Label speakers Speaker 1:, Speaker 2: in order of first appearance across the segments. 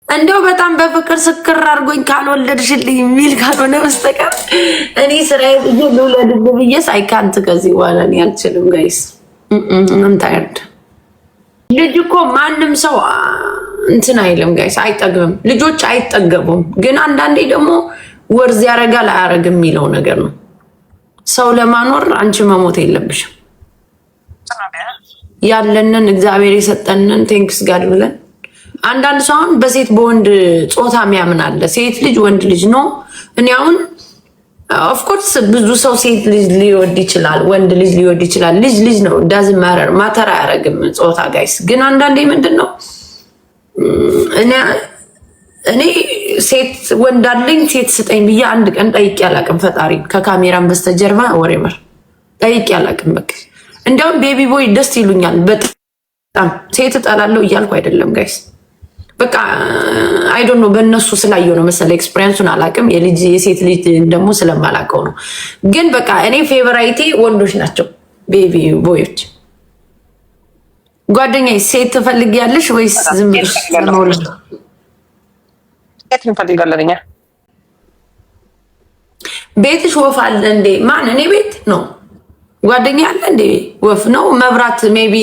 Speaker 1: እንደው በጣም በፍቅር ስክር አድርጎኝ ካልወለድሽልኝ የሚል ካልሆነ በስተቀር እኔ ስራዬ ብዬ ልውለድ ብዬ ሳይካንት ከዚህ በኋላ እኔ አልችልም። ጋይስ ታይርድ ልጅ እኮ ማንም ሰው እንትን አይልም ጋይስ፣ አይጠግብም። ልጆች አይጠገቡም። ግን አንዳንዴ ደግሞ ወርዝ ያረጋል አያረግም የሚለው ነገር ነው። ሰው ለማኖር አንቺ መሞት የለብሽም። ያለንን እግዚአብሔር የሰጠንን ቴንክስ ጋድ ብለን አንዳንድ ሰው አሁን በሴት በወንድ ጾታ የሚያምን አለ። ሴት ልጅ ወንድ ልጅ ነው። እኔ አሁን ኦፍኮርስ ብዙ ሰው ሴት ልጅ ሊወድ ይችላል፣ ወንድ ልጅ ሊወድ ይችላል። ልጅ ልጅ ነው። ዳዝ ማተር አያረግም ጾታ ጋይስ። ግን አንዳንዴ ምንድን ነው እኔ ሴት ወንድ አለኝ ሴት ስጠኝ ብዬ አንድ ቀን ጠይቄ አላቅም። ፈጣሪ ከካሜራን በስተጀርባ ወሬመር ጠይቄ አላቅም። በቃ እንዲያውም ቤቢ ቦይ ደስ ይሉኛል በጣም። ሴት እጠላለሁ እያልኩ አይደለም ጋይስ። በቃ አይ ዶንት ኖ በእነሱ ስላየው ነው መሰለ ኤክስፒሪየንሱን አላቅም። የሴት ልጅ ደግሞ ስለማላቀው ነው። ግን በቃ እኔ ፌቨራይቴ ወንዶች ናቸው ቤቢ ቦዮች። ጓደኛዬ ሴት ትፈልጊያለሽ ወይስ ዝም ብለሽ ለመውለድ?
Speaker 2: ሴት እንፈልጋለን እኛ።
Speaker 1: ቤትሽ ወፍ አለ እንዴ? ማን? እኔ ቤት ነው ጓደኛ አለ እንዴ? ወፍ ነው መብራት ሜቢ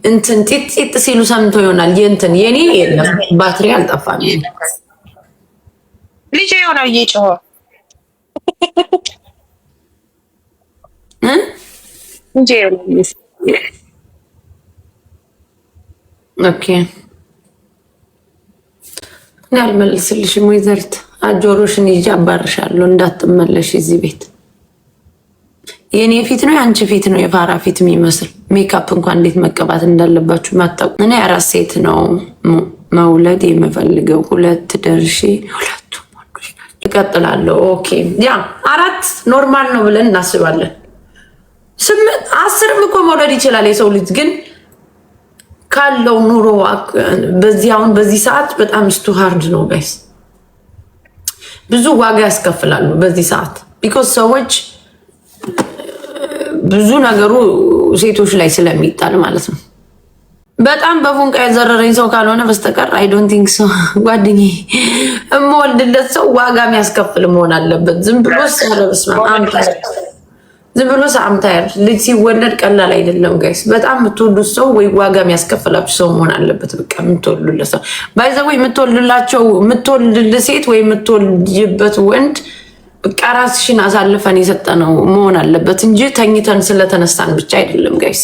Speaker 1: እንትን ጢጥ ሲሉ ሰምቶ ይሆናል። የእንትን የኔ የለም ባትሪ አልጠፋም።
Speaker 2: ልጅ ይሆናል እየጮኸ እንጂ
Speaker 1: ኦኬ ያልመልስልሽም ወይዘሪት አጆሮሽን ይዤ አባርሻለሁ እንዳትመለሽ እዚህ ቤት። የኔ ፊት ነው የአንቺ ፊት ነው የፋራ ፊት የሚመስል ሜካፕ እንኳን እንዴት መቀባት እንዳለባችሁ ማታውቁ። እኔ አራት ሴት ነው መውለድ የምፈልገው። ሁለት ደርሼ ሁለቱ ወንዶች ናቸው። እቀጥላለሁ። ኦኬ ያ አራት ኖርማል ነው ብለን እናስባለን። 10 እኮ መውለድ ይችላል የሰው ልጅ ግን ካለው ኑሮ በዚህ አሁን በዚህ ሰዓት በጣም ስቱ ሃርድ ነው ጋይስ። ብዙ ዋጋ ያስከፍላሉ በዚህ ሰዓት ቢኮዝ ሰዎች ብዙ ነገሩ ሴቶች ላይ ስለሚጣል ማለት ነው። በጣም በፉንቃ የዘረረኝ ሰው ካልሆነ በስተቀር አይ ዶንት ቲንክ ሶ። ጓደኛዬ እምወልድለት ሰው ዋጋ የሚያስከፍል መሆን አለበት። ዝም ብሎ ሳምታየር ልጅ ሲወለድ ቀላል አይደለም ጋይስ። በጣም የምትወዱት ሰው ወይ ዋጋ የሚያስከፍላችሁ ሰው መሆን አለበት። በቃ የምትወልዱለት ሰው ባይዘው የምትወልድል ሴት ወይ የምትወልጅበት ወንድ በቃ ራስሽን አሳልፈን የሰጠነው መሆን አለበት እንጂ ተኝተን ስለተነሳን ብቻ አይደለም ጋይስ።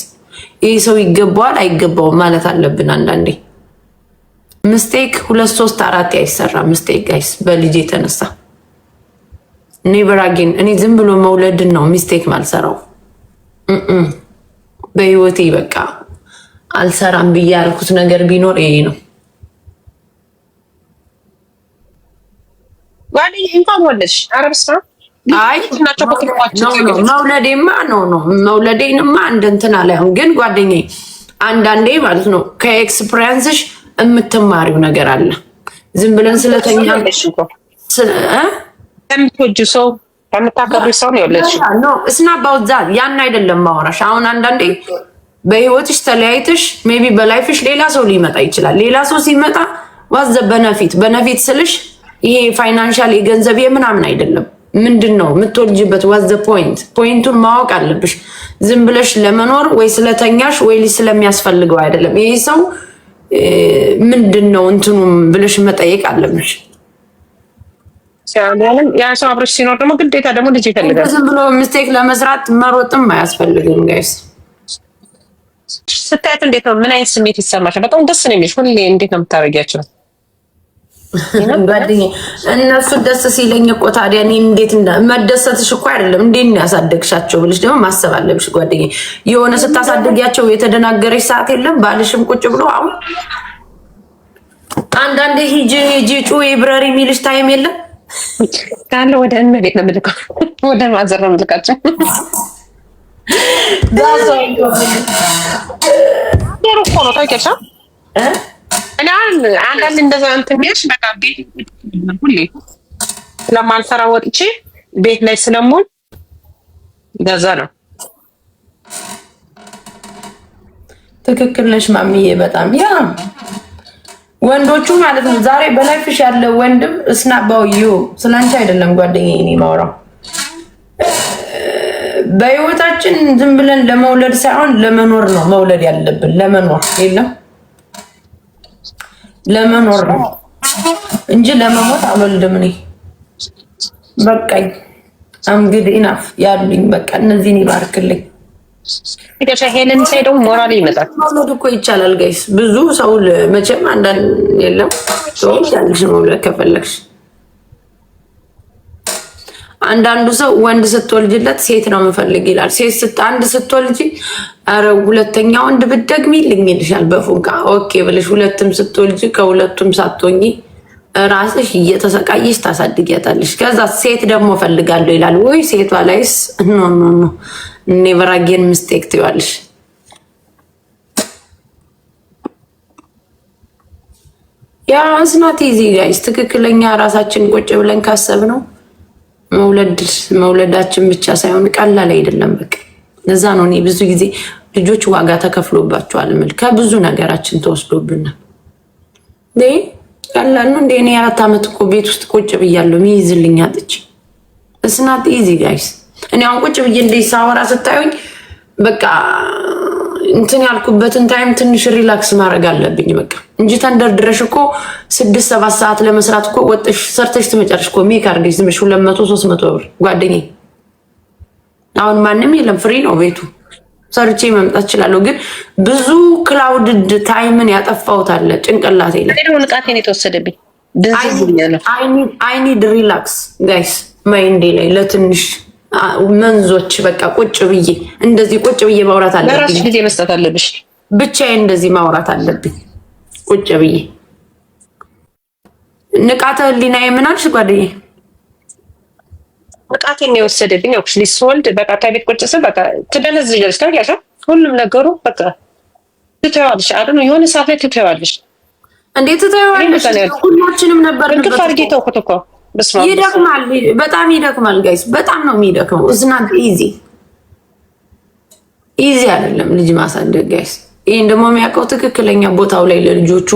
Speaker 1: ይህ ሰው ይገባዋል አይገባውም ማለት አለብን። አንዳንዴ ምስቴክ 2 3 4 አይሰራ ምስቴክ ጋይስ። በልጅ የተነሳ ኔቨር አጌን። እኔ ዝም ብሎ መውለድን ነው ሚስቴክ ማልሰራው በህይወቴ። በቃ አልሰራም ብዬ ያልኩት ነገር ቢኖር ይሄ ነው።
Speaker 2: ጓደኛዬ እንኳን ወለድሽ አረብስታ
Speaker 1: አይ መውለዴማ መውለዴንማ እንደንትና ላይ ግን ጓደኛዬ አንዳንዴ ማለት ነው ከኤክስፒሪየንስሽ የምትማሪው ነገር አለ። ዝም ብለን ስለተኛ
Speaker 2: ከምትወጁ ሰው ከምታከብሪ ሰው ነው የወለድሽው።
Speaker 1: እስና ባውዛ ያን አይደለም ማወራሽ። አሁን አንዳንዴ በህይወትሽ ተለያይተሽ ሜቢ በላይፍሽ ሌላ ሰው ሊመጣ ይችላል። ሌላ ሰው ሲመጣ ዋዘ በነፊት ስልሽ ይሄ ፋይናንሻል የገንዘብ ምናምን አይደለም። ምንድን ነው የምትወልጅበት? ዋዘ ፖይንቱን ማወቅ አለብሽ። ዝም ብለሽ ለመኖር ወይ ስለተኛሽ ወይ ስለሚያስፈልገው አይደለም። ይሄ ሰው ምንድን ነው እንትኑም ብለሽ መጠየቅ አለብሽ።
Speaker 2: ያ ሰው አብረሽ ሲኖር ደግሞ ግዴታ ደግሞ ልጅ ይፈልጋል።
Speaker 1: ዝም ብሎ ሚስቴክ ለመስራት መሮጥም አያስፈልግም ጋይስ።
Speaker 2: ስታያት እንዴት ነው? ምን አይነት ስሜት ይሰማሻል? በጣም ደስ ነው የሚልሽ? ሁሌ እንዴት ነው የምታደርጊያቸው?
Speaker 1: ጓደኛዬ እነሱ ደስ ሲለኝ እኮ ታዲያ እኔ እንዴት መደሰትሽ እኮ አይደለም እንዴት ነው ያሳደግሻቸው ብለሽ ደግሞ ማሰብ አለብሽ ጓደኛዬ። የሆነ ስታሳድጊያቸው የተደናገረች ሰዓት የለም? ባልሽም ቁጭ ብሎ አሁን አንዳንዴ ሂጂ ጩ ብረሪ የሚልሽ ታይም የለም?
Speaker 2: ካለ ወደ እመቤት ነው የምልከው፣ ወደ ማዘር ነው የምልካቸው። ዴሮ እኮ ነው ታውቂያለሽ። እኔ አንዳንድ እንደዛ እንትን ቢልሽ በቃ ቤት ሁሌ ስለማልሰራ ወጥቼ ቤት ላይ ስለምውል እንደዛ ነው።
Speaker 1: ትክክል ነሽ ማሚዬ። በጣም ያ ወንዶቹ ማለት ነው። ዛሬ በላይፍሽ ያለ ወንድም እስናባው ስላንቺ አይደለም ጓደኛዬ፣ እኔ ማውራው በህይወታችን ዝም ብለን ለመውለድ ሳይሆን ለመኖር ነው መውለድ ያለብን። ለመኖር የለም ለመኖር ነው እንጂ ለመሞት አልወልድም እኔ። በቃኝ አምግድ ኢናፍ ያሉኝ በቃ እነዚህን ይባርክልኝ።
Speaker 2: ሄለን ሳይ ደግሞ ሞራል ይመጣል።
Speaker 1: መውለድ እኮ ይቻላል ጋይስ። ብዙ ሰው መቼም አንዳንድ የለም ትወልጃለሽ መውለድ ከፈለግሽ። አንዳንዱ ሰው ወንድ ስትወልጅለት ሴት ነው የምፈልግ ይላል። ሴት አንድ ስትወልጂ ኧረ ሁለተኛ ወንድ ብትደግሚልኝ ይልሻል በፉንቃ። ኦኬ ብለሽ ሁለትም ስትወልጂ ከሁለቱም ሳትሆኚ ራስሽ እየተሰቃየሽ ታሳድጊያታለሽ። ከዛ ሴት ደግሞ ፈልጋለሁ ይላል። ወይ ሴቷ ላይስ ኖ ኔቨር አጌን ሚስቴክ ትይዋለሽ። ያ እስናት ኢዚ ጋይስ። ትክክለኛ ራሳችን ቁጭ ብለን ካሰብ ነው መውለዳችን ብቻ ሳይሆን ቀላል አይደለም። በቃ ለዛ ነው እኔ ብዙ ጊዜ ልጆች ዋጋ ተከፍሎባቸዋል ምል ከብዙ ነገራችን ተወስዶብናል። ቀላል ነው እንደ እኔ 4 ዓመት እኮ ቤት ውስጥ ቁጭ ብያለሁ ሚይዝልኝ አጥቼ። እስናት ኢዚ ጋይስ። እኔ አሁን ቁጭ ብዬ እንደ ሳወራ ስታዩኝ በቃ እንትን ያልኩበትን ታይም ትንሽ ሪላክስ ማድረግ አለብኝ በቃ እንጂ ተንደርድረሽ እኮ 6-7 ሰዓት ለመስራት እኮ ወጥሽ ሰርተሽ ትመጫለሽ እኮ ሜክ አድርገሽ ዝም ብለሽ 200-300 ብር ጓደኛዬ። አሁን ማንም የለም ፍሪ ነው ቤቱ። ሰርቼ መምጣት እችላለሁ፣ ግን ብዙ ክላውድድ ታይምን ያጠፋሁት አለ ጭንቅላቴ ላይ።
Speaker 2: እኔ ደግሞ ንቃቴን የተወሰደብኝ
Speaker 1: አይ ኒድ ሪላክስ ጋይስ ማይንዴ ላይ ለትንሽ መንዞች በቃ ቁጭ ብዬ እንደዚህ ቁጭ ብዬ ማውራት አለብኝ።
Speaker 2: ለራስሽ ጊዜ መስጠት አለብሽ።
Speaker 1: ብቻዬን እንደዚህ ማውራት አለብኝ ቁጭ ብዬ። ንቃተ ህሊናዬ ምን አልሽ ጓደኛዬ?
Speaker 2: ንቃቴን ነው የወሰደብኝ። ያው ልጅ በቃ ከቤት ቁጭ ስል በቃ ትደነዝዣለሽ። ታውቂያለሽ ሁሉም ነገሩ በቃ ትተዋለሽ አይደል? የሆነ ሰዓት ላይ ትተዋለሽ።
Speaker 1: እንዴት ትተዋለሽ? ሁላችንም ነበር
Speaker 2: እንቅልፍ አድርጌ ተውኩት እኮ።
Speaker 1: ይደክማል፣ በጣም ይደክማል ጋይስ። በጣም ነው የሚደክመው። እዝናት ኢዚ አይደለም ልጅ ማሳደግ ጋይስ። ይህን ደግሞ የሚያውቀው ትክክለኛ ቦታው ላይ ለልጆቹ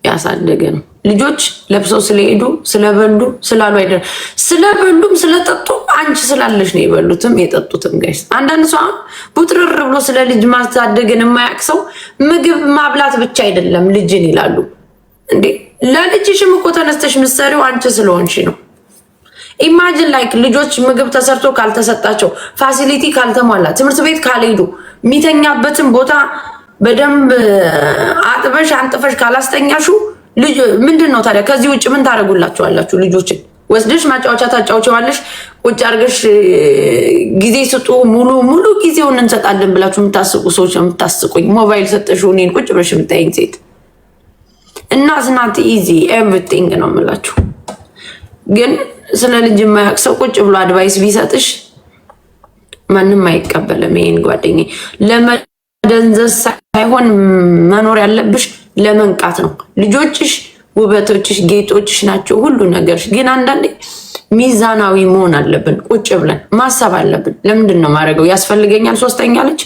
Speaker 1: ያሳደገ ነው። ልጆች ለብሰው ስለሄዱ ስለበሉ ስላሉ አይደለም፣ ስለበሉም ስለጠጡ አንቺ ስላለሽ ነው የበሉትም የጠጡትም ጋይስ። አንዳንድ ሰው ቡጥርር ብሎ ስለ ልጅ ማሳደግን የማያውቅ ሰው ምግብ ማብላት ብቻ አይደለም ልጅን ይላሉ። እንዴ ለልጅሽም እኮ ተነስተሽ ምሰሪው አንቺ ስለሆንሽ ነው። ኢማጂን ላይክ ልጆች ምግብ ተሰርቶ ካልተሰጣቸው፣ ፋሲሊቲ ካልተሟላ፣ ትምህርት ቤት ካልሄዱ፣ የሚተኛበትን ቦታ በደንብ አጥበሽ አንጥፈሽ ካላስተኛሹ ልጅ ምንድን ነው ታዲያ? ከዚህ ውጭ ምን ታደርጉላችኋላችሁ? ልጆችን ወስደሽ ማጫወቻ ታጫውቸዋለሽ። ቁጭ አድርገሽ ጊዜ ስጡ፣ ሙሉ ጊዜውን እንሰጣለን ብላችሁ የምታስቁ ሰዎች ነው የምታስቁኝ። ሞባይል ሰጠሽ እኔን ቁጭ ብለሽ የምታይኝ ሴት እና ዝናት ኢዚ ኤቭሪቲንግ ነው የምላችሁ። ግን ስለ ልጅ የማያውቅ ሰው ቁጭ ብሎ አድቫይስ ቢሰጥሽ ማንም አይቀበልም። ይሄን ጓደኛዬ ለመደንዘዝ ሳይሆን መኖር ያለብሽ ለመንቃት ነው። ልጆችሽ ውበቶችሽ፣ ጌጦችሽ ናቸው ሁሉ ነገርሽ። ግን አንዳንዴ ሚዛናዊ መሆን አለብን። ቁጭ ብለን ማሰብ አለብን። ለምንድን ነው ማድረገው? ያስፈልገኛል ሶስተኛ ልጅ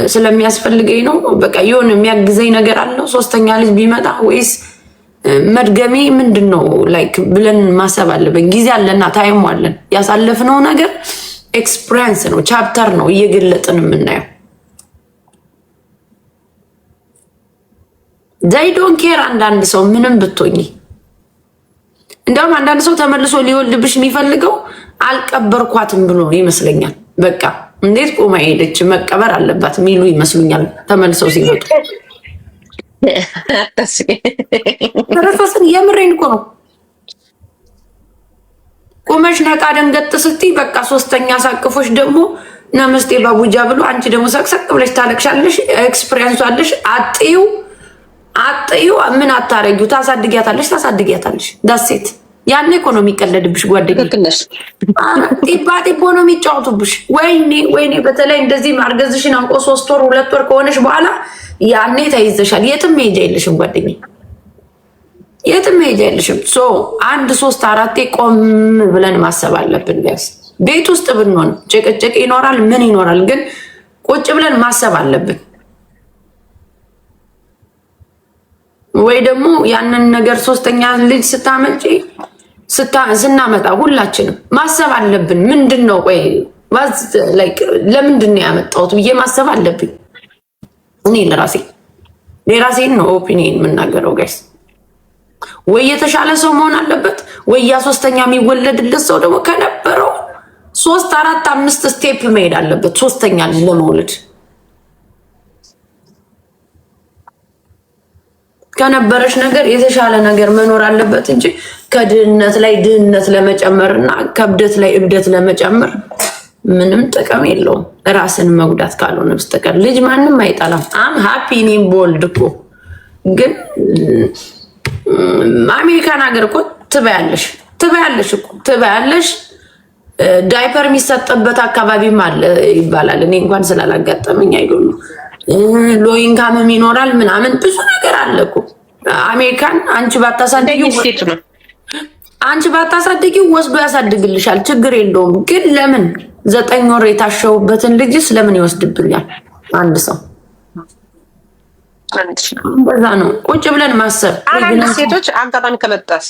Speaker 1: ስለሚያስፈልገኝ ነው። በቃ የሆነ የሚያግዘኝ ነገር አለው ሶስተኛ ልጅ ቢመጣ ወይስ መድገሜ ምንድን ነው ላይክ ብለን ማሰብ አለብን። ጊዜ አለና ታይም አለን። ያሳለፍነው ነገር ኤክስፒሪየንስ ነው፣ ቻፕተር ነው እየገለጥን የምናየው። ዘይ ዶንት ኬር አንዳንድ ሰው ምንም ብትሆኚ። እንዲያውም አንዳንድ ሰው ተመልሶ ሊወልድብሽ የሚፈልገው አልቀበርኳትም ብሎ ይመስለኛል። በቃ እንዴት ቆማ ሄደች መቀበር አለባት የሚሉ ይመስሉኛል ተመልሰው ሲመጡ። ተረፈስን የምሬን እኮ ነው። ቁመሽ ነቃ ደንገጥ ስትይ በቃ ሶስተኛ ሳቅፎች ደግሞ ነመስጤ ባቡጃ ብሎ አንቺ ደግሞ ሰቅሰቅ ብለሽ ታለቅሻለሽ። ኤክስፒሪየንስ አለሽ። አጥዩ ምን አታረጊው? ታሳድጊያታለሽ። ዳሴት ያኔ እኮ ነው የሚቀለድብሽ ጓደኛሽ። ጢባ ነው የሚጫወቱብሽ። ወይኔ በተለይ እንደዚህ ማርገዝሽን አውቆ 3 ወር 2 ወር ከሆነሽ በኋላ ያኔ ተይዘሻል። የትም ሄጃ የለሽም ጓደኛ፣ የትም ሄጃ የለሽም። 1 3 4 ቆም ብለን ማሰብ አለብን። ቢያንስ ቤት ውስጥ ብንሆን ጭቅጭቅ ይኖራል፣ ምን ይኖራል፣ ግን ቁጭ ብለን ማሰብ አለብን። ወይ ደግሞ ያንን ነገር ሶስተኛ ልጅ ስናመጣ ሁላችንም ማሰብ አለብን። ምንድነው ቆይ ለምንድን ነው ያመጣሁት ብዬ ማሰብ አለብኝ። እኔ ለራሴን ነው ኦፒኒየን የምናገረው ጋይስ። ወይ የተሻለ ሰው መሆን አለበት፣ ወይ ያ ሶስተኛ የሚወለድለት ሰው ደግሞ ከነበረው 3 4 5 ስቴፕ መሄድ አለበት ሶስተኛ ልጅ ለመውለድ። ከነበረሽ ነገር የተሻለ ነገር መኖር አለበት እንጂ ከድህነት ላይ ድህነት ለመጨመርና ከብደት ላይ እብደት ለመጨመር ምንም ጥቅም የለውም። ራስን መጉዳት ካልሆነ በስተቀር ልጅ ማንም አይጠላም። አም ሃፒ ኔም ቦልድ እኮ ግን አሜሪካን ሀገር እኮ ትበያለሽ ዳይፐር የሚሰጥበት አካባቢም አለ ይባላል። እኔ እንኳን ስላላጋጠመኝ አይዶል ሎ ኢንካምም ይኖራል ምናምን ብዙ ነገር አለ እኮ አሜሪካን። አንቺ ባታሳድጊው ወስዶ ያሳድግልሻል፣ ችግር የለውም። ግን ለምን 9 ወር የታሸውበትን ልጅስ ለምን ይወስድብኛል አንድ ሰው? በዛ ነው ቁጭ ብለን ማሰብ።
Speaker 2: አንዳንድ ሴቶች አጋጣሚ ከመጣስ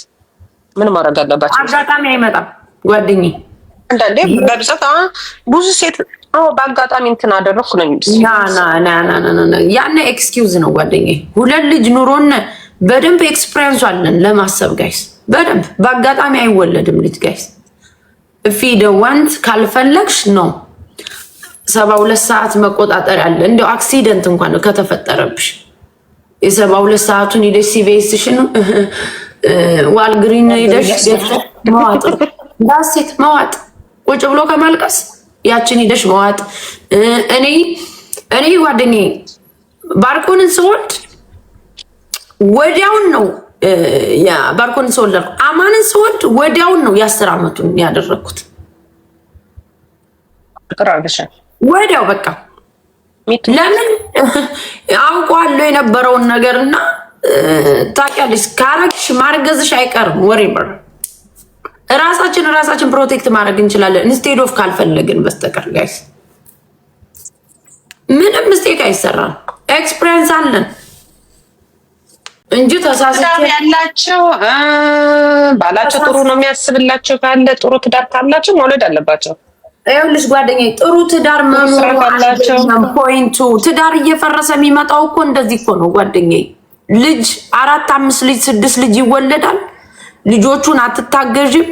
Speaker 2: ምን ማድረግ አለባቸው?
Speaker 1: አጋጣሚ አይመጣም ጓደኛዬ።
Speaker 2: አንዳንዴ በብዛት ብዙ ሴት በአጋጣሚ እንትን አደረኩ ነው የሚሉት።
Speaker 1: ያነ ኤክስኪውዝ ነው ጓደኛዬ። 2 ልጅ ኑሮን በደንብ ኤክስፒሪየንስ አለን ለማሰብ ጋይስ። በደንብ በአጋጣሚ አይወለድም ልጅ ጋይስ። ፊደዋንት ካልፈለግሽ ነው 72 ሰዓት መቆጣጠር ያለ። እንደው አክሲደንት እንኳን ነው ከተፈጠረብሽ የ72 ሰዓቱን ሄደሽ ሲቪኤስሽን ዋልግሪን ሄደሽ መዋጥ ዳሴት መዋጥ ቁጭ ብሎ ከማልቀስ ያችን ሄደሽ መዋጥ። እኔ ጓደኛዬ ባርኮንን ስወልድ ወዲያውን ነው ባርኮንን ስወልድ አማንን ስወልድ ወዲያውን ነው የ10 ዓመቱን ያደረኩት። ወዲያው በቃ ለምን አውቀዋለሁ የነበረውን ነገርና ታውቂያለሽ፣ ካረግሽ ማርገዝሽ አይቀርም። ወሬበር ራሳችን ፕሮቴክት ማድረግ እንችላለን ኢንስቴድ ኦፍ ካልፈለግን በስተቀር ጋይስ ምንም ምስቴክ አይሰራም። ኤክስፒሪየንስ አለን እንጂ ተሳስተው
Speaker 2: ያላቸው ባላቸው ጥሩ ነው የሚያስብላቸው ካለ ጥሩ ትዳር ካላቸው መውለድ አለባቸው።
Speaker 1: ይኸውልሽ ጓደኛዬ ጥሩ ትዳር መኖር አላቸው። ፖይንቱ ትዳር እየፈረሰ የሚመጣው እኮ እንደዚህ እኮ ነው ጓደኛዬ። ልጅ 4 5 ልጅ 6 ልጅ ይወለዳል። ልጆቹን አትታገዥም፣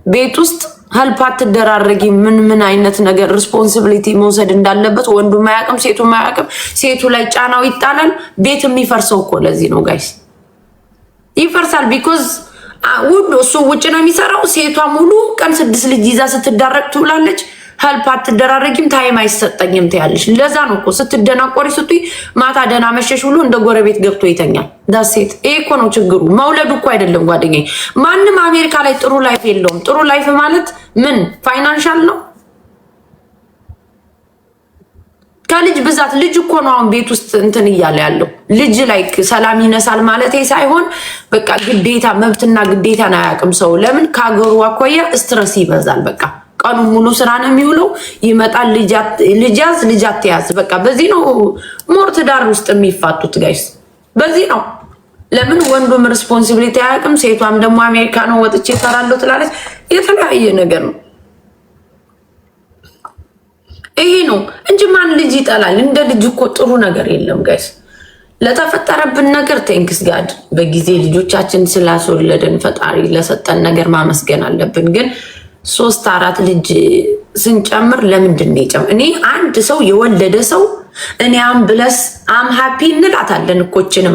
Speaker 1: ቤት ውስጥ ሄልፕ አትደራረጊ። ምን አይነት ነገር ሪስፖንሲቢሊቲ መውሰድ እንዳለበት ወንዱ ማያውቅም፣ ሴቱ ማያውቅም። ሴቱ ላይ ጫናው ይጣላል። ቤት የሚፈርሰው እኮ ለዚህ ነው ጋይስ። ይፈርሳል ቢኮዝ እሱ ውጭ ነው የሚሰራው። ሴቷ ሙሉ ቀን 6 ልጅ ይዛ ስትዳረቅ ትውላለች። ሄልፕ አትደራረጊም፣ ታይም አይሰጠኝም ትያለሽ። ለዛ ነው እኮ ስትደናቆሪ ስትይ ማታ ደህና መሸሽ ሁሉ እንደ ጎረቤት ገብቶ ይተኛል። ዳሴት ይሄ እኮ ነው ችግሩ። መውለዱ እኮ አይደለም ጓደኛዬ። ማንም አሜሪካ ላይ ጥሩ ላይፍ የለውም። ጥሩ ላይፍ ማለት ምን ፋይናንሻል ነው? ከልጅ ብዛት ልጅ እኮ ነው አሁን ቤት ውስጥ እንትን እያለ ያለው። ልጅ ላይ ሰላም ይነሳል ማለት ሳይሆን በቃ ግዴታ መብትና ግዴታን አያውቅም ሰው። ለምን ከሀገሩ አኳያ ስትረስ ይበዛል። በቃ ቀኑ ሙሉ ስራ ነው የሚውለው። ይመጣል ልጅ ያዝ ልጅ አትያዝ። በቃ በዚህ ነው ሞር ትዳር ውስጥ የሚፋቱት ጋይስ። በዚህ ነው። ለምን ወንዱም ሪስፖንሲቢሊቲ አያውቅም፣ ሴቷም ደግሞ አሜሪካ ነው ወጥቼ እሰራለሁ ትላለች። የተለያየ ነገር ነው ይሄ ነው እንጂ ማን ልጅ ይጠላል? እንደ ልጅ እኮ ጥሩ ነገር የለም ጋይስ። ለተፈጠረብን ነገር ቴንክስ ጋድ በጊዜ ልጆቻችን ስላስወለደን ፈጣሪ ለሰጠን ነገር ማመስገን አለብን። ግን 3 4 ልጅ ስንጨምር ለምንድን ነው የጨምር? እኔ አንድ ሰው የወለደ ሰው እኔ አም ሃፒ እንላታለን እኮ እችን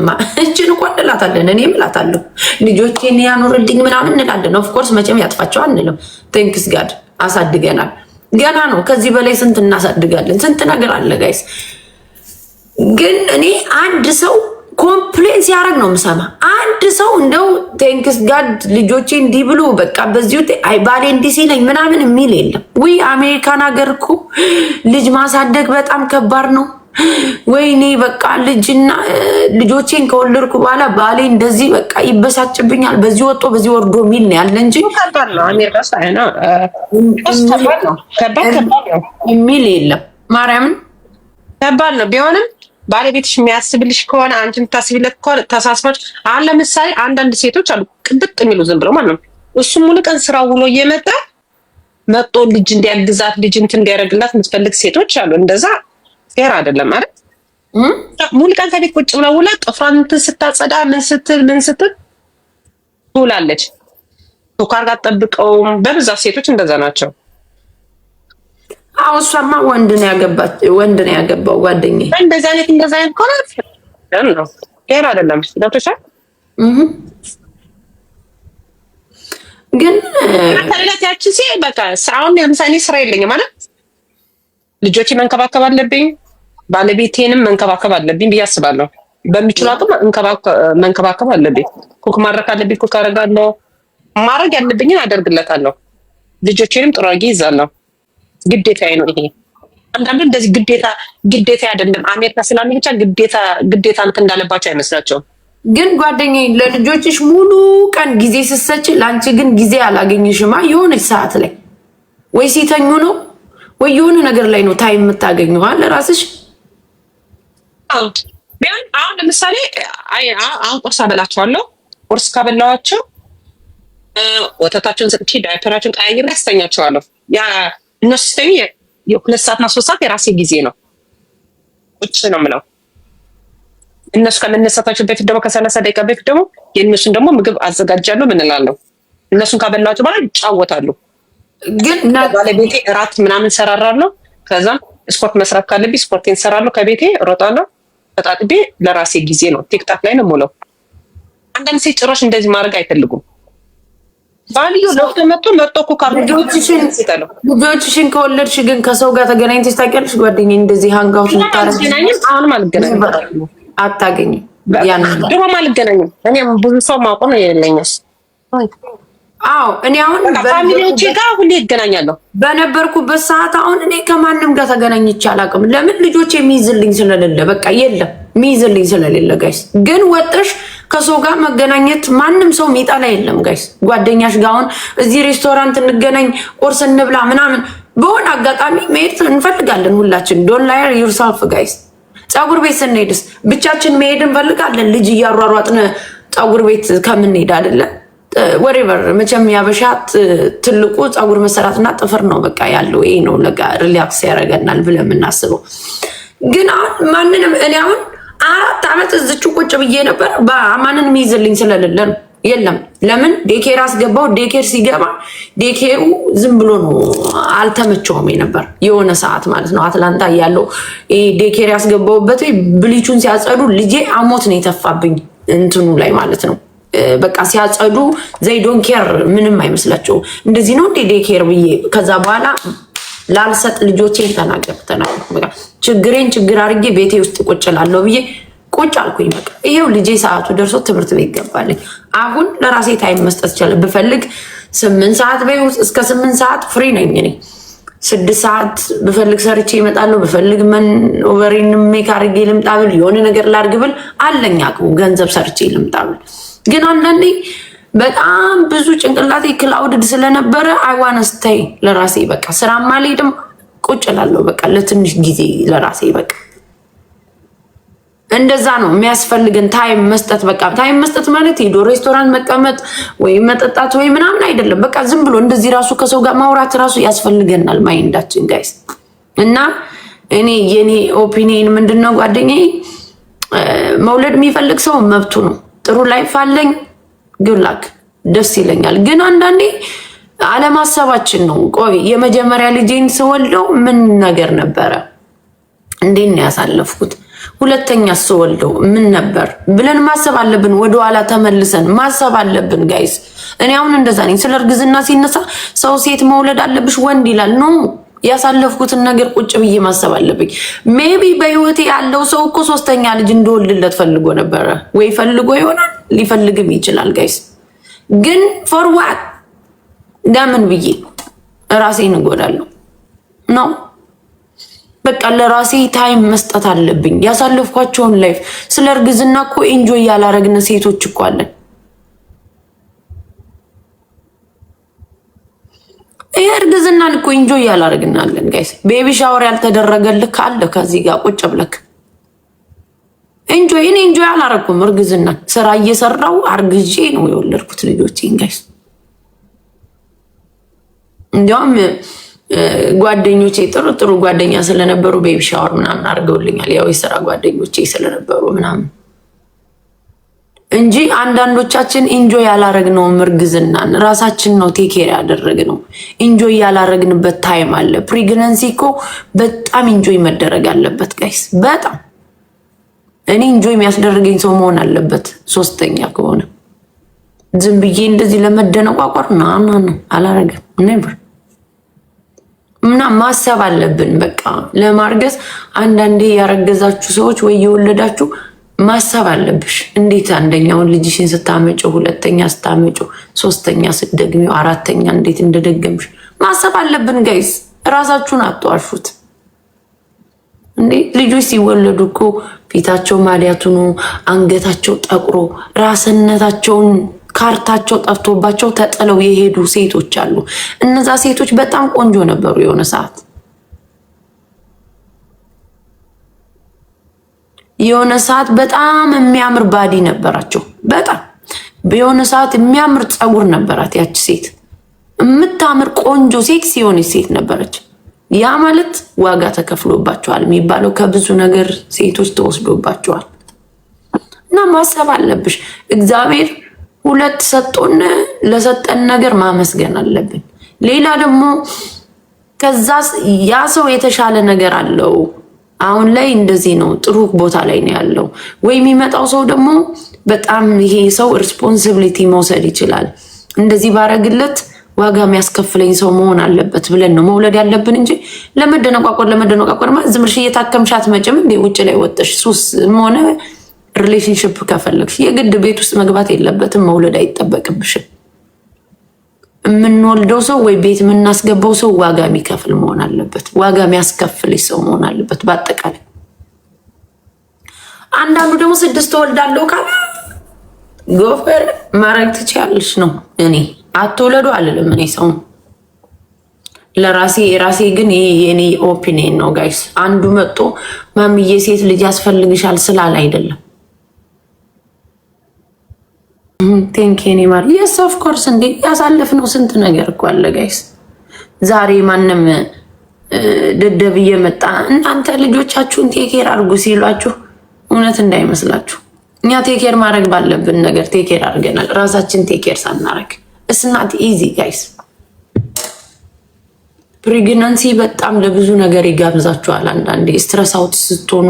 Speaker 1: እኮ እንላታለን። እኔ እላታለሁ ልጆቼን ያኖርልኝ ምናምን እንላለን። ኦፍኮርስ መቼም ያጥፋቸው አንልም። ቴንክስ ጋድ አሳድገናል። ገና ነው። ከዚህ በላይ ስንት እናሳድጋለን? ስንት ነገር አለ ጋይስ። ግን እኔ አንድ ሰው ኮምፕሌን ሲያደርግ ነው የምሰማ። አንድ ሰው እንደው ቴንክስ ጋድ ልጆቼ እንዲህ ብሎ በቃ በዚሁ ባሌ እንዲህ ሲለኝ ምናምን የሚል የለም። ውይ አሜሪካን ሀገር እኮ ልጅ ማሳደግ በጣም ከባድ ነው። ወይኔ በቃ ልጆቼን ከወለድኩ በኋላ ባሌ እንደዚህ በቃ ይበሳጭብኛል፣ በዚህ ወጦ በዚህ ወርዶ የሚል ነው ያለ እንጂ የሚል የለም። ማርያምን
Speaker 2: ከባድ ነው ቢሆንም ባለቤትሽ የሚያስብልሽ ከሆነ አንቺ የምታስቢለት ከሆነ ተሳስባችሁ አሁን ለምሳሌ አንዳንድ ሴቶች አሉ ቅብጥ የሚሉ ዝም ብለው ማለት ነው። እሱም ሙሉ ቀን ስራው ውሎ እየመጣ መጥቶ ልጅ እንዲያግዛት ልጅ እንትን እንዲያደርግላት የምትፈልግ ሴቶች አሉ። እንደዛ ፌር አይደለም ማለት ሙሉ ቀን ከቤት ቁጭ ብላ ውላ ጥፍሯን እንትን ስታጸዳ ምን ስትል ትውላለች። ቱካር ጋር ጠብቀውም በብዛት ሴቶች እንደዛ ናቸው።
Speaker 1: አዎ እሷማ ወንድ ነው ያገባው ጓደኛዬ።
Speaker 2: እንደዛ አይነት ከሆነ ነው ፌር አይደለም። ገብቶሻል?
Speaker 1: ግን
Speaker 2: ታላላችሁ ሲ በቃ አሁን ለምሳሌ ስራ የለኝም ማለት ልጆቼ መንከባከብ አለብኝ፣ ባለቤቴንም መንከባከብ አለብኝ ብዬ አስባለሁ። በሚችለው አቅም መንከባከብ አለብኝ። ኩክ ማድረግ አለብኝ፣ ኩክ አደርጋለሁ። ማድረግ ያለብኝን አደርግለታለሁ። ልጆቼንም ጥሩ አድርጌ ይዛለሁ። ግዴታዬ ነው ይሄ። አንዳንዱ እንደዚህ ግዴታ አይደለም። አሜሪካ ስላለ ብቻ ግዴታ እንትን እንዳለባቸው አይመስላቸውም።
Speaker 1: ግን ጓደኛዬ ለልጆችሽ ሙሉ ቀን ጊዜ ስትሰጪ ለአንቺ ግን ጊዜ አላገኝሽማ። የሆነች ሰዓት ላይ ወይ ሲተኙ ነው ወይ የሆነ ነገር ላይ ነው ታይም የምታገኘው ለራስሽ።
Speaker 2: ቢሆን አሁን ለምሳሌ አሁን ቁርስ አበላቸዋለሁ። ቁርስ ካበላኋቸው ወተታቸውን ሰጥቼ ዳይፐራቸውን ቀያይሬ ያስተኛቸዋለሁ። ያ እነሱ ሲተኙ የ2 ሰዓትና 3 ሰዓት የራሴ ጊዜ ነው። ቁጭ ነው የምለው። እነሱ ከመነሳታቸው በፊት ደግሞ ከ30 ደቂቃ በፊት ደግሞ የእነሱን ደግሞ ምግብ አዘጋጃለሁ። ምን እላለሁ እነሱን ካበላቸው በኋላ ይጫወታሉ። ግን ባለቤቴ እራት ምናምን ሰራራለሁ። ከዛም ስፖርት መስራት ካለብኝ ስፖርቴን ሰራለሁ። ከቤቴ እሮጣለሁ። ተጣጥቤ ለራሴ ጊዜ ነው። ቲክታክ ላይ ነው የምውለው። አንዳንድ ሴት ጭራሽ እንደዚህ ማድረግ አይፈልጉም። ባልዮ ለውጥ መጥቶ እኮ
Speaker 1: ልጆችሽን ከወለድሽ ግን ከሰው ጋር ተገናኝተሽ ታውቂያለሽ? ጓደኛዬ እንደዚህ ሃንጋውት
Speaker 2: አልገናኝም። አሁንም አልገናኝም።
Speaker 1: አታገኝም።
Speaker 2: ድሮም አልገናኝም። እኔም ብዙ ሰው ማውቀው ነው የሌለኝስ።
Speaker 1: አዎ እኔ አሁን
Speaker 2: ፋሚሊዎቼ ጋር ሁሌ ይገናኛለሁ።
Speaker 1: በነበርኩበት ሰዓት አሁን እኔ ከማንም ጋር ተገናኝቼ አላውቅም። ለምን? ልጆች የሚይዝልኝ ስለሌለ፣ በቃ የለም የሚይዝልኝ ስለሌለ። ጋይስ ግን ወጥሽ ከሰው ጋር መገናኘት ማንም ሰው የሚጠላ የለም ጋይስ። ጓደኛሽ ጋር አሁን እዚህ ሬስቶራንት እንገናኝ ቁርስ እንብላ ምናምን በሆነ አጋጣሚ መሄድ እንፈልጋለን ሁላችን። ዶንት ላየር ዩርሰልፍ ጋይስ። ፀጉር ቤት ስንሄድስ ብቻችን መሄድ እንፈልጋለን። ልጅ እያሯሯጥን ፀጉር ቤት ከምንሄድ አይደለ? ወሬቨር መቼም ያበሻት ትልቁ ፀጉር መሰራትና ጥፍር ነው በቃ ያለው። ይሄ ነው ለጋ ሪላክስ ያደርገናል ብለን የምናስበው። ግን አሁን ማንንም እኔ አሁን 4 ዓመት እዝቹ ቁጭ ብዬ ነበር። ማንንም ይዝልኝ ስለሌለ ነው። የለም ለምን ዴኬር አስገባው። ዴኬር ሲገባ ዴኬሩ ዝም ብሎ ነው አልተመቸውም ነበር የሆነ ሰዓት ማለት ነው። አትላንታ ያለው ዴኬር ያስገባውበት ብሊቹን ሲያጸዱ ልጄ አሞት ነው የተፋብኝ እንትኑ ላይ ማለት ነው። በቃ ሲያጸዱ ዘይዶን ኬር ምንም አይመስላቸው። እንደዚህ ነው እንዴ ዴኬር ብዬ ከዛ በኋላ ላልሰጥ ልጆቼን ተናገር በቃ ችግሬን ችግር አድርጌ ቤቴ ውስጥ ቁጭ ላለሁ ብዬ ቁጭ አልኩኝ። በቃ ይሄው ልጄ ሰዓቱ ደርሶ ትምህርት ቤት ገባልኝ። አሁን ለራሴ ታይም መስጠት ይችላል። ብፈልግ 8 ሰዓት በይ እስከ 8 ሰዓት ፍሪ ነኝ እኔ። 6 ሰዓት ብፈልግ ሰርቼ እመጣለሁ። ብፈልግ ኦቨሪን ሜክ አድርጌ ልምጣ ብል የሆነ ነገር ላድርግ ብል አለኝ አቅሙ ገንዘብ ሰርቼ ልምጣ ብል። ግን አንዳንዴ በጣም ብዙ ጭንቅላቴ ክላውድድ ስለነበረ አይዋን ስታይ ለራሴ በቃ ስራ ማልሄድም ቁጭ እላለሁ በቃ ለትንሽ ጊዜ ለራሴ በቃ እንደዛ ነው የሚያስፈልገን። ታይም መስጠት በቃ ታይም መስጠት ማለት ሄዶ ሬስቶራንት መቀመጥ ወይ መጠጣት ወይ ምናምን አይደለም። በቃ ዝም ብሎ እንደዚህ ራሱ ከሰው ጋር ማውራት ራሱ ያስፈልገናል ማይንዳችን ጋይስ። እና እኔ የኔ ኦፒኒየን ምንድነው ጓደኛዬ መውለድ የሚፈልግ ሰው መብቱ ነው። ጥሩ ላይፍ አለኝ ግላክ ደስ ይለኛል። ግን አንዳንዴ አለማሰባችን ነው። ቆይ የመጀመሪያ ልጄን ስወልደው ምን ነገር ነበረ? እንዴት ነው ያሳለፍኩት? ሁለተኛ ስወልደው ምን ነበር ብለን ማሰብ አለብን። ወደኋላ ተመልሰን ማሰብ አለብን ጋይስ። እኔ አሁን እንደዛ ነኝ። ስለ እርግዝና ሲነሳ ሰው ሴት መውለድ አለብሽ ወንድ ይላል። ኖ ያሳለፍኩትን ነገር ቁጭ ብዬ ማሰብ አለብኝ። ሜቢ በህይወቴ ያለው ሰው እኮ 3ኛ ልጅ እንደወልድለት ፈልጎ ነበረ ወይ ፈልጎ ይሆናል፣ ሊፈልግም ይችላል ጋይስ። ግን ፎር ዋት ለምን ብዬ ራሴን እጎዳለሁ ነው። በቃ ለራሴ ታይም መስጠት አለብኝ። ያሳለፍኳቸውን ላይፍ ስለ እርግዝና እኮ ኤንጆይ ያላረግን ሴቶች እኮ አለን። ይሄ እርግዝናን እኮ ኤንጆይ ያላረግናለን ጋይስ። ቤቢ ሻወር ያልተደረገልህ ካለ ከዚህ ጋር ቁጭ ብለክ እኔ ኢንጆይ አላረኩም እርግዝና። ስራ እየሰራው አርግዤ ነው የወለድኩት ልጆቼን ጋይስ። እንዲያውም ጓደኞቼ ጥሩ ጓደኛ ስለነበሩ ቤቢ ሻወር ምናምን አድርገውልኛል። ያው የስራ ጓደኞቼ ስለነበሩ ምናምን እንጂ አንዳንዶቻችን ኢንጆይ ያላረግነውም እርግዝናን ራሳችን ነው ቴኬር ያደረግነው። ኢንጆይ ያላረግንበት ታይም አለ። ፕሬግናንሲ እኮ በጣም ኢንጆይ መደረግ አለበት ጋይስ። በጣም እኔ ኢንጆይ የሚያስደርገኝ ሰው መሆን አለበት። ሶስተኛ ከሆነ ዝም ብዬ እንደዚህ ለመደነቋቋር ነው አላረግም ነበር። እና ማሰብ አለብን በቃ ለማርገዝ። አንዳንዴ ያረገዛችሁ ሰዎች ወይ የወለዳችሁ ማሰብ አለብሽ። እንዴት አንደኛውን ልጅሽን ስታመጪው፣ ሁለተኛ ስታመጪው፣ ሶስተኛ ስትደግሚው፣ አራተኛ እንዴት እንደደገምሽ ማሰብ አለብን ጋይስ። ራሳችሁን አትዋሹት እንዴ። ልጆች ሲወለዱ እኮ ፊታቸው ማዲያቱ ነው፣ አንገታቸው ጠቁሮ ራስነታቸውን ካርታቸው ጠፍቶባቸው ተጥለው የሄዱ ሴቶች አሉ። እነዛ ሴቶች በጣም ቆንጆ ነበሩ የሆነ ሰዓት በጣም የሚያምር ባዲ ነበራቸው። በጣም በየሆነ ሰዓት የሚያምር ፀጉር ነበራት ያቺ ሴት። የምታምር ቆንጆ ሴክሲ የሆነች ሴት ነበረች። ያ ማለት ዋጋ ተከፍሎባቸዋል የሚባለው ከብዙ ነገር ሴቶች ተወስዶባቸዋል። እና ማሰብ አለብሽ እግዚአብሔር ሁለት ሰጦን ለሰጠን ነገር ማመስገን አለብን። ሌላ ደግሞ ከዛ ያ ሰው የተሻለ ነገር አለው። አሁን ላይ እንደዚህ ነው፣ ጥሩ ቦታ ላይ ነው ያለው። ወይ የሚመጣው ሰው ደግሞ በጣም ይሄ ሰው ሪስፖንሲቢሊቲ መውሰድ ይችላል። እንደዚህ ባረግለት ዋጋ የሚያስከፍለኝ ሰው መሆን አለበት ብለን ነው መውለድ ያለብን እንጂ ለመደነቋቆር ማለት ዝም ብለሽ እየታከምሻት መጭም እንደ ውጭ ላይ ወጥሽ ሱስ ሆነ ሪሌሽንሽፕ ከፈለግሽ የግድ ቤት ውስጥ መግባት የለበትም። መውለድ አይጠበቅብሽም። የምንወልደው ሰው ወይ ቤት የምናስገባው ሰው ዋጋ የሚከፍል መሆን አለበት። ዋጋ የሚያስከፍልሽ ሰው መሆን አለበት። በአጠቃላይ አንዳንዱ ደግሞ 6 ወልዳለሁ ካለ ጎፈር ማረግ ትችያለሽ ነው። እኔ አትወለዱ አልልም። እኔ ሰው ለራሴ ግን ይሄ የኔ ኦፒኒየን ነው ጋይስ። አንዱ መጥቶ ማምዬ ሴት ልጅ ያስፈልግሻል ስላል አይደለም። ቴንክ ዩ ኔማር የስ ኦፍ ኮርስ እንዴ ያሳለፍነው ስንት ነገር እኮ አለ ጋይስ። ዛሬ ማንም ደደብ እየመጣ እናንተ ልጆቻችሁን ቴኬር አድርጉ ሲሏችሁ እውነት እንዳይመስላችሁ። እኛ ቴኬር ማድረግ ባለብን ነገር ቴኬር አድርገናል። ራሳችን ቴኬር ሳናረግ እስናት ኢዚ ጋይስ። ፕሬግናንሲ በጣም ለብዙ ነገር ይጋብዛችኋል። አንዳንዴ ስትረስ አውት ስትሆኑ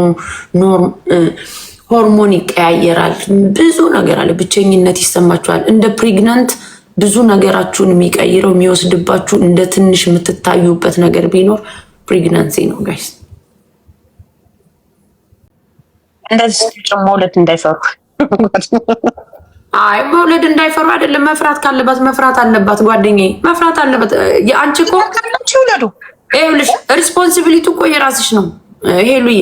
Speaker 1: ሆርሞን ይቀያየራል። ብዙ ነገር አለ። ብቸኝነት ይሰማችኋል። እንደ ፕሬግናንት ብዙ ነገራችሁን የሚቀይረው የሚወስድባችሁ እንደ ትንሽ የምትታዩበት ነገር ቢኖር ፕሬግናንሲ ነው ጋይስ።
Speaker 2: እንደዚህ መውለድ እንዳይፈሩ
Speaker 1: አይ መውለድ እንዳይፈሩ አይደለም። መፍራት ካለባት መፍራት አለባት። ጓደኛዬ መፍራት አለባት። የአንቺ እኮ
Speaker 2: ይውለዱ።
Speaker 1: ይኸውልሽ ሪስፖንሲቢሊቲ እኮ የራስሽ ነው። ሄሉዬ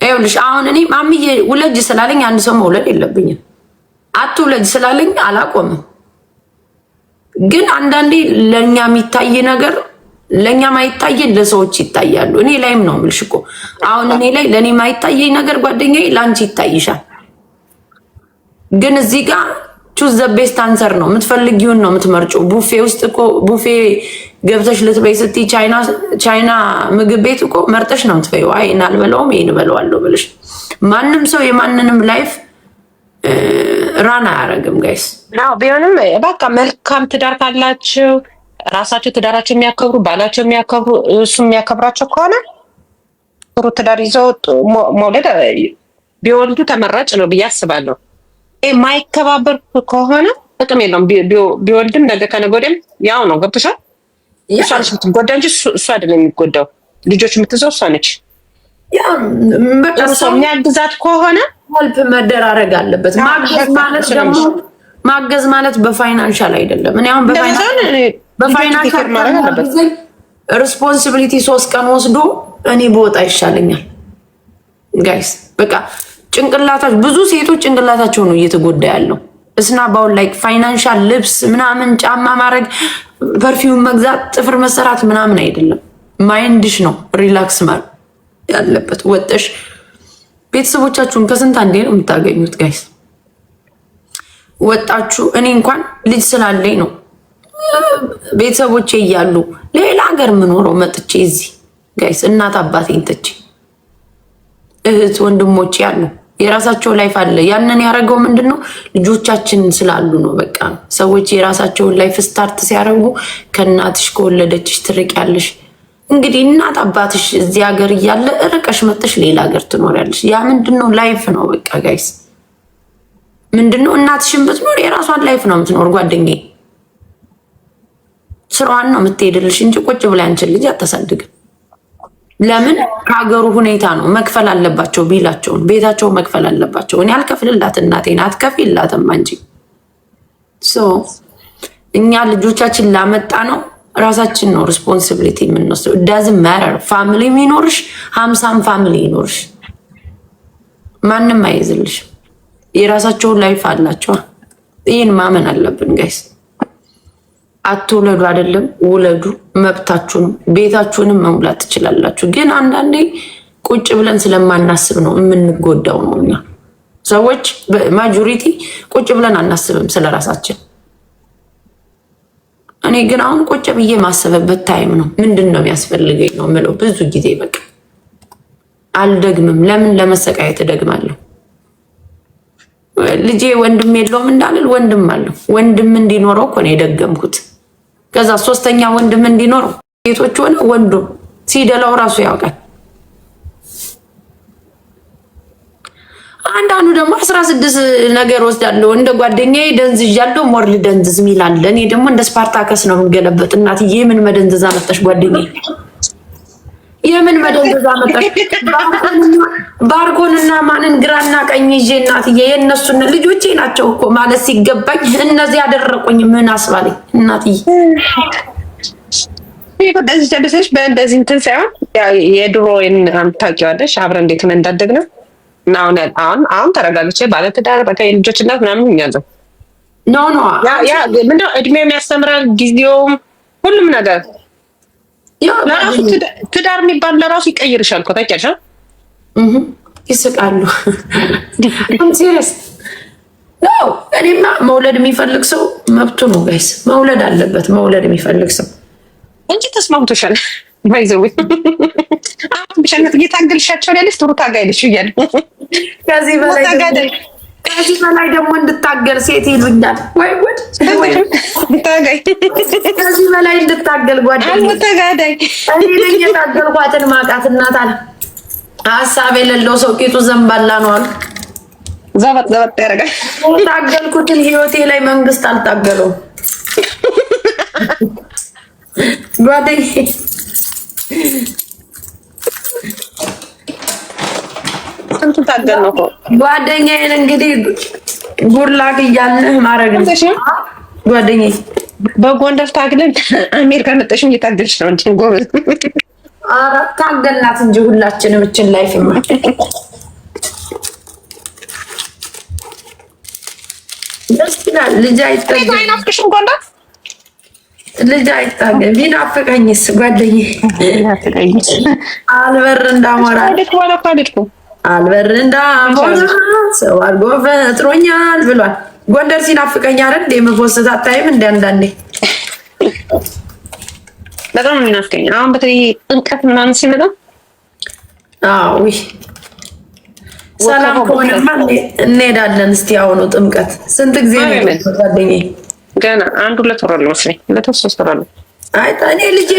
Speaker 1: ይኸውልሽ አሁን እኔ ማምዬ ውለጅ ስላለኝ አንድ ሰው መውለድ የለብኝም። አትውለጅ ስላለኝ አላቆምም። ግን አንዳንዴ ለኛ የሚታይ ነገር ለኛ ማይታየን ለሰዎች ይታያሉ። እኔ ላይም ነው የምልሽ እኮ አሁን እኔ ላይ ለኔ ማይታየኝ ነገር ጓደኛዬ ላንቺ ይታይሻል። ግን እዚህ ጋር ቹዝ ዘ ቤስት አንሰር ነው። የምትፈልጊውን ነው የምትመርጪው። ቡፌ ውስጥ እኮ ቡፌ ገብተሽ ልትበይ ስትይ ቻይና ምግብ ቤት እኮ መርጠሽ ነው የምትበይው። አይ እናልበለውም ይሄን እበለዋለሁ ብለሽ ማንም ሰው የማንንም ላይፍ ራን አያረግም ጋይስ።
Speaker 2: ናው ቢሆንም በቃ መልካም ትዳር ካላችሁ ራሳቸው ትዳራቸው የሚያከብሩ ባላቸው የሚያከብሩ እሱ የሚያከብራቸው ከሆነ ጥሩ ትዳር ይዘው መውለድ ቢወልዱ ተመራጭ ነው ብዬ አስባለሁ። የማይከባበር ከሆነ ጥቅም የለውም። ቢወልድም ነገ ከነገ ወዲያም ያው ነው። ገብቶሻል? እሷ ነች የምትጎዳ እንጂ እሱ አይደለም የሚጎዳው። ልጆች የምትይዘው እሷ ነች። የሚያግዛት ከሆነ
Speaker 1: ሄልፕ መደራረግ አለበት። ማገዝ ማለት በፋይናንሻል አይደለም። እኔ አሁን በፋይናንሻል ሪስፖንሲቢሊቲ 3 ቀን ወስዶ እኔ በወጣ ይሻለኛል ጋይስ። በቃ ጭንቅላታቸው ብዙ ሴቶች ጭንቅላታቸው ነው እየተጎዳ ያለው። እስና ባውን ላይክ ፋይናንሻል ልብስ ምናምን ጫማ ማድረግ ፐርፊውም መግዛት ጥፍር መሰራት ምናምን አይደለም። ማይንድሽ ነው ሪላክስ ማለት ያለበት። ወጥሽ ቤተሰቦቻችሁን ከስንት አንዴ ነው የምታገኙት ጋይስ። ወጣችሁ እኔ እንኳን ልጅ ስላለኝ ነው ቤተሰቦቼ እያሉ ሌላ ሀገር የምኖረው መጥቼ እዚህ ጋይስ እናት አባቴን ትቼ እህት ወንድሞቼ ያሉ የራሳቸው ላይፍ አለ። ያንን ያደረገው ምንድነው? ልጆቻችን ስላሉ ነው። በቃ ሰዎች የራሳቸውን ላይፍ ስታርት ሲያደርጉ ከእናትሽ ከወለደችሽ ትርቂያለሽ። እንግዲህ እናት አባትሽ እዚህ ሀገር እያለ ርቀሽ መጥሽ ሌላ ሀገር ትኖሪያለሽ። ያ ምንድነው? ላይፍ ነው በቃ ጋይስ። ምንድነው? እናትሽን ብትኖር የራሷን ላይፍ ነው የምትኖር። ጓደኛዬ ስራዋን ነው የምትሄድልሽ እንጂ ቁጭ ብላ አንቺን ልጅ አታሳድግም። ለምን? ከሀገሩ ሁኔታ ነው። መክፈል አለባቸው ቢላቸውን ቤታቸው መክፈል አለባቸው። እኔ አልከፍልላት እናቴን አትከፍልላትም እንጂ እኛ ልጆቻችን ላመጣ ነው ራሳችን ነው ሪስፖንሲቢሊቲ የምንወስደው። ዳዝንት ማተር ፋሚሊ የሚኖርሽ 50 ፋሚሊ ይኖርሽ ማንም አይዝልሽ። የራሳቸውን ላይፍ አላቸው። ይህን ማመን አለብን ጋይስ። አትውለዱ አይደለም ውለዱ፣ መብታችሁንም ቤታችሁንም መሙላት ትችላላችሁ። ግን አንዳንዴ ቁጭ ብለን ስለማናስብ ነው የምንጎዳው ነው። እኛ ሰዎች ማጆሪቲ ቁጭ ብለን አናስብም ስለራሳችን። እኔ ግን አሁን ቁጭ ብዬ ማሰብበት ታይም ነው። ምንድን ነው የሚያስፈልገኝ ነው የምለው ብዙ ጊዜ። በቃ አልደግምም። ለምን ለመሰቃየት እደግማለሁ? ልጄ ወንድም የለውም እንዳልል ወንድም አለው። ወንድም እንዲኖረው እኮ ነው የደገምኩት። ከዛ ሶስተኛ ወንድም እንዲኖረው ሴቶች ሆነ ወንዱ ሲደላው ራሱ ያውቃል። አንዳንዱ ደግሞ 16 ነገር ወስዳለሁ እንደ ጓደኛዬ ደንዝዣለሁ ሞርል ደንዝዝ ሚል አለ። እኔ ደግሞ እንደ ስፓርታከስ ነው የምገለበጥ። እናትዬ ምን መደንዘዛ መጣሽ ጓደኛዬ? የምን መደንዘዛ መጣሽ? ባርጎንና ማንን ግራና ቀኝ ይዤ እናትዬ የእነሱን ልጆቼ ናቸው እኮ ማለት ሲገባኝ እነዚህ ያደረቁኝ ምን አስባለኝ እናትዬ።
Speaker 2: በዚህ ጀልሰሽ በእንደዚህ እንትን ሳይሆን የድሮን ታውቂዋለሽ አብረን እንዴት ሆነ እንዳደግነው እና አሁን ተረጋግቼ ባለትዳር በቃ የልጆች እናት ምናምን እኛለሁ።
Speaker 1: ኖ
Speaker 2: ያ ምንድነው እድሜም ያስተምራል ጊዜውም ሁሉም ነገር ለራሱ ትዳር የሚባል ለራሱ ይቀይርሻል እኮ ታውቂያለሽ።
Speaker 1: ይስቃሉ። ሲሪየስ ነው። እኔማ መውለድ የሚፈልግ ሰው መብቱ ነው ጋይስ፣ መውለድ አለበት። መውለድ የሚፈልግ ሰው
Speaker 2: እንጂ ተስማምቶሻል ባይዘው አሁን ብቻነት እየታገልሻቸው ያለሽ ጥሩ ታጋይልሽ ይያል።
Speaker 1: ከዚህ በላይ ደግሞ እንድታገል ሴት ይሉኛል። ወይ ጉድ!
Speaker 2: ታጋይ
Speaker 1: ከዚህ በላይ እንድታገል ጓደኛዬ
Speaker 2: ተጋዳይ
Speaker 1: እኔ ነኝ የታገልኳትን ማቃት እናት አለ። ሀሳብ የሌለው ሰው ቂጡ ዘንባላ ነው አሉ።
Speaker 2: ዘበት ያደርጋል።
Speaker 1: ታገልኩትን ህይወቴ ላይ መንግስት አልታገለውም ጓደኛዬ።
Speaker 2: ስንቱ ታገል ነው እኮ
Speaker 1: ጓደኛዬን እንግዲህ ጉርላክ እያልንህ ማድረግ ነው ጓደኛዬ።
Speaker 2: በጎንደር ታግለን አሜሪካ መጣሽ እየታገልሽ ነው እንጂ ጎበዝ።
Speaker 1: ኧረ ታገልናት እንጂ ሁላችንም እችን ላይፍ ይማል ደስ ይላል። ልጅ
Speaker 2: አይናፍቅሽም ጎንደር?
Speaker 1: ልጅ አይታገል ቢናፍቀኝስ ጓደኛዬ አልበር እንዳሞራ አልበር እንዳሞራ ሰው አድርጎ ፈጥሮኛል ብሏል። ጎንደር ሲናፍቀኝ አይደል የምፖስት አታይም እንደ አንዳንዴ
Speaker 2: በጣም ነው የሚናፍቀኝ። አሁን በተለይ ጥምቀት ምናምን ሲመጣ
Speaker 1: አዎ ሰላም ከሆነማ እንሄዳለን። እስቲ አሁኑ ጥምቀት ስንት ጊዜ ነው ጓደኛዬ?
Speaker 2: ገና 1-2 ወር ነው መሰለኝ 2-3 ወር ነው።
Speaker 1: አይ እኔ ልጅ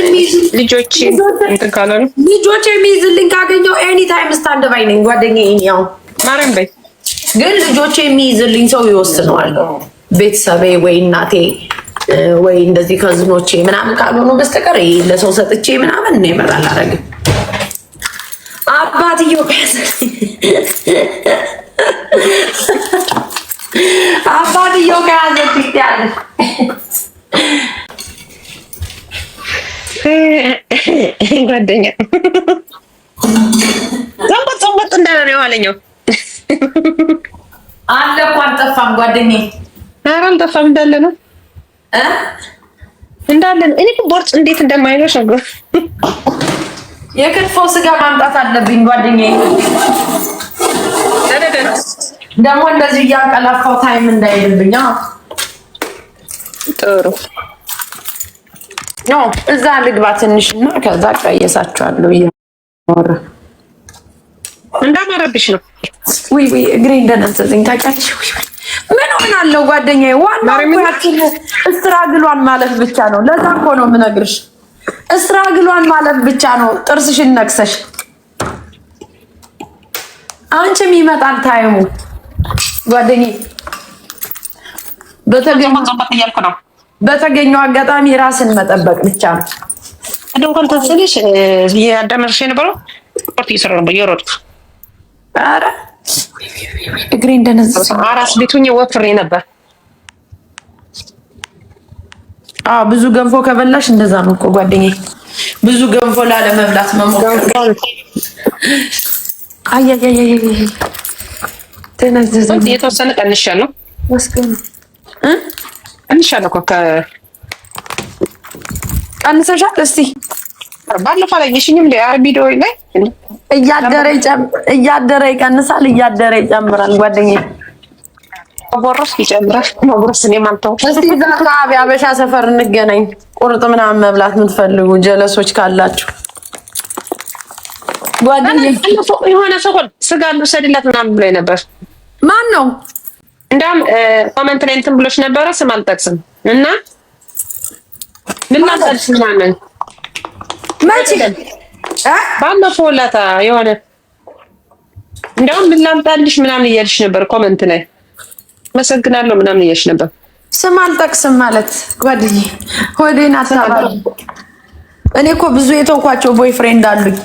Speaker 1: የሚይዝልኝ ካገኘው ኤኒ ታይም ስታንድ ባይ ነኝ ጓደኛዬ። ያው
Speaker 2: ማረም በይ
Speaker 1: ግን ልጆቼ የሚይዝልኝ ሰው ይወስነዋል። ቤተሰቤ ወይ እናቴ ወይ እንደዚህ ከዝኖቼ ምናምን ካልሆኑ በስተቀር ለሰው ሰጥቼ ምናምን ነው ይመራል አረግም። አባትየው ከያዘ ያለ
Speaker 2: ጓደኛ ዘንቦት እንዳለ ነው የኋለኛው
Speaker 1: አለ እኮ አልጠፋም ጓደኛዬ።
Speaker 2: ኧረ አልጠፋም እንዳለ ነው እንዳለ ነው። እኔ ቦርጭ እንዴት እንደማይኖር ነው።
Speaker 1: የክትፎ ስጋ ማምጣት አለብኝ ጓደኛዬ። ደግሞ እንደዚህ እያቀላፋው ታይም እንዳይልብኛ።
Speaker 2: ጥሩ
Speaker 1: ነው። እዛ ልግባ ትንሽና ከዛ ቀየሳችኋለሁ።
Speaker 2: እንዳማረብሽ ነው።
Speaker 1: ውይ እግሬ እንደነዘዘኝ ታውቂያለሽ። ምን ሆናለሁ ጓደኛዬ? ዋናው እስትራግሏን ማለፍ ብቻ ነው። ለዛ እኮ ነው የምነግርሽ። እስትራግሏን ማለፍ ብቻ ነው። ጥርስሽን ነክሰሽ አንቺም ይመጣል ታይሙ ጓደኛዬ። በተገኘው አጋጣሚ ራስን መጠበቅ ብቻ ነው።
Speaker 2: እንደውም ተሰለሽ ያዳመርሽ የነበረው ስፖርት እየሰራ ነበር እየሮጥኩ።
Speaker 1: ኧረ እግሬ እንደነዘዘ
Speaker 2: አራስ ቤቱኝ ወፍሬ ነበር።
Speaker 1: ብዙ ገንፎ ከበላሽ እንደዛ ነው እኮ ጓደኛዬ። ብዙ ገንፎ ላለመብላት መሞከር። አያያያያ ተነዘዘ።
Speaker 2: የተወሰነ ቀንሻለሁ።
Speaker 1: ወስከነ
Speaker 2: ቀንሻለሁ እኮ
Speaker 1: ቀንሰሻል? እስቲ
Speaker 2: ባለፈው ላይ የሽኝም ቪዲዮ ላይ
Speaker 1: እያደረ ይቀንሳል፣ እያደረ ይጨምራል ጓደኛዬ።
Speaker 2: ቦርስ ይጨምራል። ቦርስ ነው ማንተው።
Speaker 1: እስቲ ዛሬ አበሻ ሰፈር እንገናኝ። ቁርጥ ምናምን መብላት የምትፈልጉ ጀለሶች ካላችሁ ጓደኛዬ።
Speaker 2: የሆነ ሰው ስጋ ልውሰድላት ምናምን ብሎኝ ነበር።
Speaker 1: ማን ነው?
Speaker 2: እንዳም ኮሜንት ላይ እንትን ብሎሽ ነበረ። ስም አልጠቅስም እና ምን ላንተልሽ ምናምን
Speaker 1: መቼ
Speaker 2: ባለፈው ዕለት የሆነ እንዳውም ምን ላምጣልሽ ምናምን እያልሽ ነበር ኮሜንት ላይ መሰግናለሁ ምናምን እያልሽ ነበር።
Speaker 1: ስም አልጠቅስም ማለት ጓደኛዬ ሆዴን አታባል። እኔ እኮ ብዙ የተውኳቸው ቦይ ፍሬንድ አሉኝ።